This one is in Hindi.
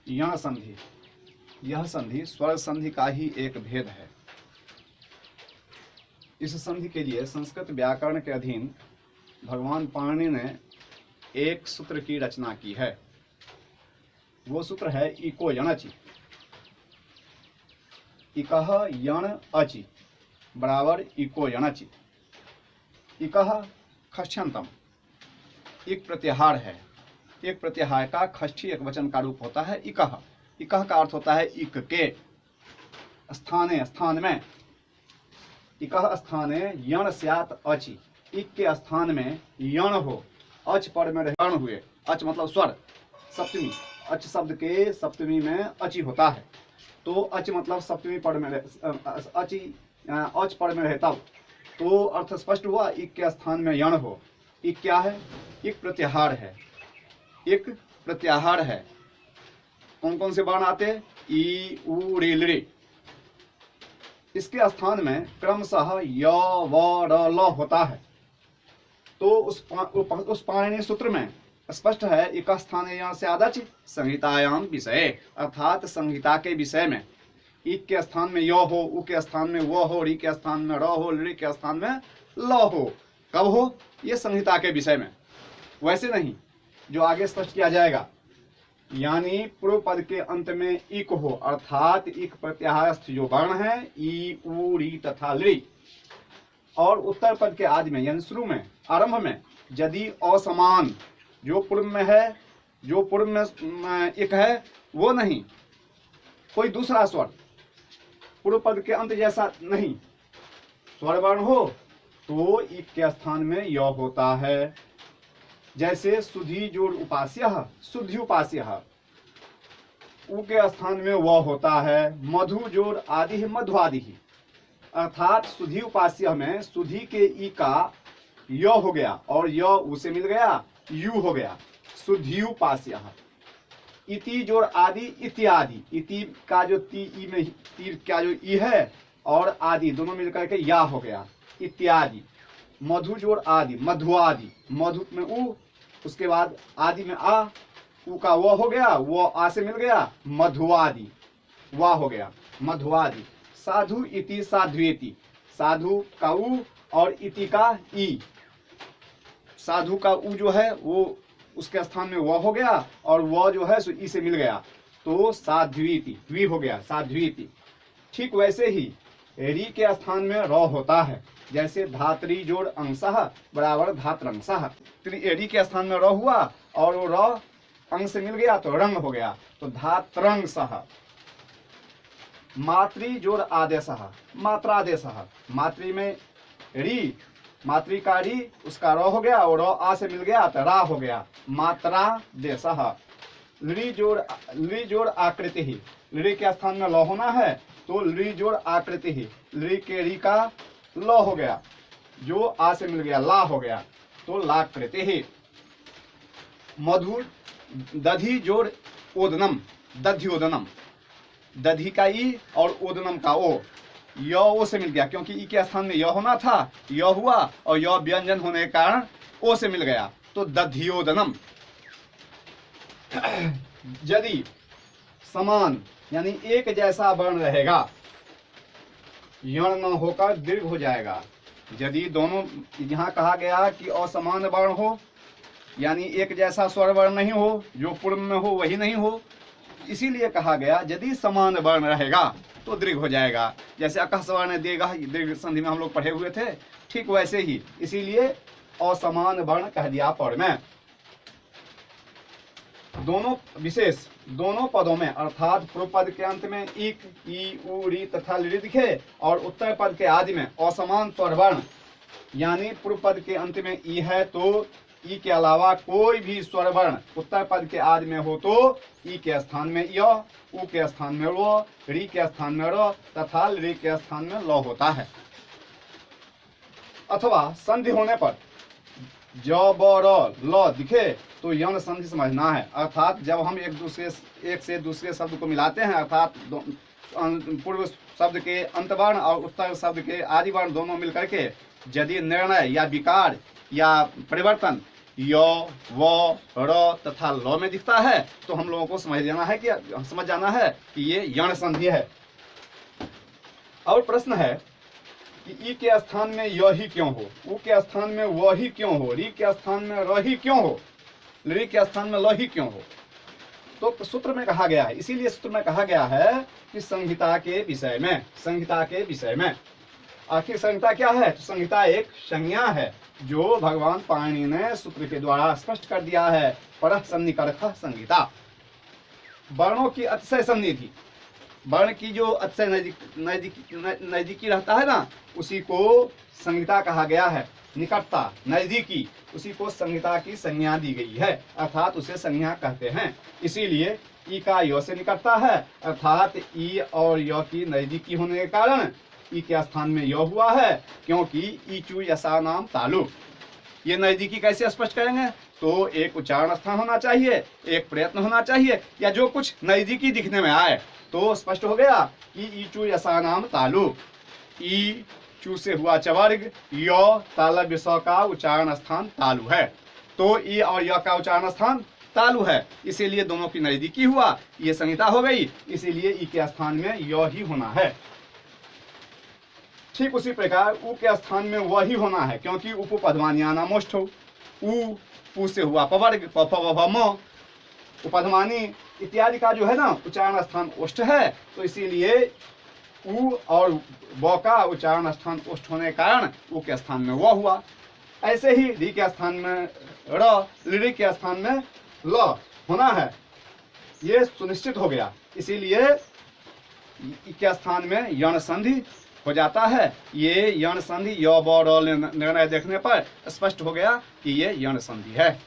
यण संधि, यह संधि स्वर संधि का ही एक भेद है। इस संधि के लिए संस्कृत व्याकरण के अधीन भगवान पाणिनि ने एक सूत्र की रचना की है। वो सूत्र है इको यणचि। इकः यण अचि बराबर इको यणचि। इकः खष्यंतम, एक प्रत्याहार है। एक प्रत्याहार का खष्ठी एक वचन का रूप होता है इकः। इकः का अर्थ होता है इक के, स्थाने, स्थान में। इकः स्थाने यण स्यात् अचि, इक के स्थान में यण हो, अच पर में यण हुए। अच मतलब स्वर, सप्तमी। अच शब्द के सप्तमी में अचि होता है, तो अच मतलब सप्तमी पद में अचि, अच पद में रहे तब तो अर्थ स्पष्ट हुआ। इक के स्थान में यण हो। इक क्या है? इक प्रत्याहार है। एक प्रत्याहार है। कौन कौन से वर्ण आते? ई, उ, रे, लृ। इसके स्थान में क्रमशः य, व, र, ल होता है। तो उस पाणिनि सूत्र में स्पष्ट है एक स्थान यण से आदच संहितायाम विषय, अर्थात संहिता के विषय में इक के स्थान में य हो, उ के स्थान में व हो, रि के स्थान में र हो, लृ के स्थान में ल हो। कब हो? ये संहिता के विषय में, वैसे नहीं जो आगे स्पष्ट किया जाएगा। यानी पूर्व पद के अंत में इक हो, अर्थात इक प्रत्याहारस्थ जो वर्ण है ई, उ, रि तथा लृ, और उत्तर पद के आदि में यानी शुरू में, आरंभ में यदि असमान, जो पूर्व में है, जो पूर्व में एक है वो नहीं, कोई दूसरा स्वर पूर्व पद के अंत जैसा नहीं, स्वर वर्ण हो तो इक के स्थान में य होता है। जैसे सुधी जोड़ उपास्य, शुद्धि उपास्य, उ के स्थान में व होता है। मधु जोड़ आदि, मधु आदि, अर्थात सुधी उपास्य में सुधी के ई का य हो गया और य उ से मिल गया, यू हो गया, सुधी उपास्य। इति जोड़ आदि, इत्यादि, इति का जो ती ई में तीर का जो ई है और आदि दोनों मिलकर के या हो गया, इत्यादि। मधु जोड़ आदि, मधु आदि, मधु में उ, उसके बाद आदि में आ, उ का वो हो गया, वो आ से मिल गया, मधुआदि, वाह हो गया, मधुआदि। साधु इति, साध्वेति, साधु का उ और इति का ई, साधु का उ जो है वो उसके स्थान में वह हो गया और वह जो है सो ई से मिल गया, तो साध्वीति, वी हो गया, साध्वीति। ठीक वैसे ही री के स्थान में र होता है। जैसे धात्री जोड़ अंशः बराबर धात्रंशः, री के स्थान में र हुआ और वो र अंग से मिल गया तो रंग हो गया, तो धात्रंशः। मातृ जोड़ आदेशः, मात्रादेशः, मातृ में री, मातृ का री, उसका र हो गया और आ से मिल गया तो रा हो गया, मात्रादेशः। लृ जोड़ आकृति ही, लृ के स्थान में ल होना है तो लृ जोड़ आकृति ही, लृ के री का ल हो गया, जो आ से मिल गया ला हो गया, तो लाकृति ही। मधु दधि जोड़ ओदनम, दध्योदनम, दधि का ई और ओदनम का ओ, य ओ से मिल गया क्योंकि ई के स्थान में य होना था, य हुआ और य व्यंजन होने के कारण ओ से मिल गया, तो दध्योदनम। यदि समान यानी एक जैसा वर्ण रहेगा, यण न होकर दीर्घ हो जाएगा। यदि दोनों, यहाँ कहा गया कि असमान वर्ण हो, यानी एक जैसा स्वर वर्ण नहीं हो, जो पूर्व में हो वही नहीं हो, इसीलिए कहा गया यदि समान वर्ण रहेगा तो दीर्घ हो जाएगा। जैसे अकह सवर्ण देगा, दीर्घ संधि में हम लोग पढ़े हुए थे, ठीक वैसे ही इसीलिए असमान वर्ण कह दिया पर में। दोनों विशेष, दोनों पदों में अर्थात पूर्व पद के अंत में इक, ई, उ, री तथा लृ दिखे और उत्तर पद के आदि में असमान स्वर वर्ण, यानी पूर्व पद के अंत में ई है तो ई के अलावा कोई भी स्वर वर्ण उत्तर पद के आदि में हो तो ई के स्थान में य, उ के स्थान में व, री के स्थान में र तथा लृ के स्थान में ल होता है। अथवा संधि होने पर ज, ब, र, ल दिखे तो यण संधि समझना है। अर्थात जब हम एक से दूसरे शब्द को मिलाते हैं, अर्थात पूर्व शब्द के अंतवर्ण और उत्तर शब्द के आदि वर्ण दोनों मिलकर के यदि निर्णय या विकार या परिवर्तन य, व, र तथा ल में दिखता है तो हम लोगों को समझ जाना है कि ये यण संधि है। और प्रश्न है कि ई के स्थान में य ही क्यों हो, उ के स्थान में व ही क्यों हो, री के स्थान में र ही क्यों हो, ली के स्थान में ल ही क्यों हो। तो सूत्र में कहा गया है, इसीलिए सूत्र में कहा गया है कि संहिता के विषय में आखिर संहिता क्या है। तो संहिता एक संज्ञा है जो भगवान पाणिनि ने सूत्र के द्वारा स्पष्ट कर दिया है। परः सन्निकर्षः संहिता। वर्णों की अतिशय संधि थी, वर्ण की जो अतिशय नजदीकी रहता है ना, उसी को संहिता कहा गया है। निकटता, नजदीकी, उसी को संहिता की संज्ञा दी गई है, अर्थात उसे संज्ञा कहते हैं। इसीलिए ई का य से निकटता है, अर्थात ई और य की नजदीकी होने के कारण ई के स्थान में य हुआ है, क्योंकि ई चू यसा नाम तालु। ये नजदीकी कैसे स्पष्ट करेंगे, तो एक उच्चारण स्थान होना चाहिए, एक प्रयत्न होना चाहिए, या जो कुछ नजदीकी दिखने में आए तो स्पष्ट हो गया कि ई चू यसा नाम तालु। ई चू से हुआ चवर्ग, य तालव्य स का उच्चारण स्थान तालु है, तो ई और य का उच्चारण स्थान तालु है, इसीलिए दोनों की नजदीकी हुआ, ये संहिता हो गई, इसीलिए ई के स्थान में य ही होना है। ठीक उसी प्रकार उ के स्थान में वह ही होना है, क्योंकि उपपदमानिया नामोष्ठ हो। उ से हुआ पवर्ग, प फ व भ म, उपधमानी इत्यादि का जो है ना उच्चारण स्थान ओष्ठ है, तो इसीलिए उ और व का उच्चारण स्थान ओष्ठ होने के कारण उ के स्थान में व हुआ। ऐसे ही री के स्थान में र, ली के स्थान में ल होना है, ये सुनिश्चित हो गया। इसीलिए के स्थान में यण संधि हो जाता है। ये यण संधि य व र निर्णय देखने पर स्पष्ट हो गया कि ये यण संधि है।